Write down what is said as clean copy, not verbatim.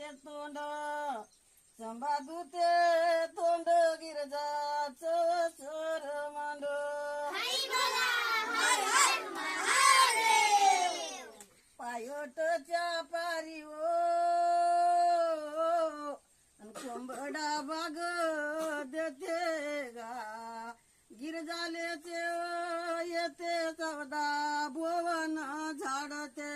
तोंड संबादूते तोंड गिरजाचं सर मांड पायोटच्या पारी ओ कोंबडा बाग देते गा गिरजालेचे येते चौदा भुवन झाडते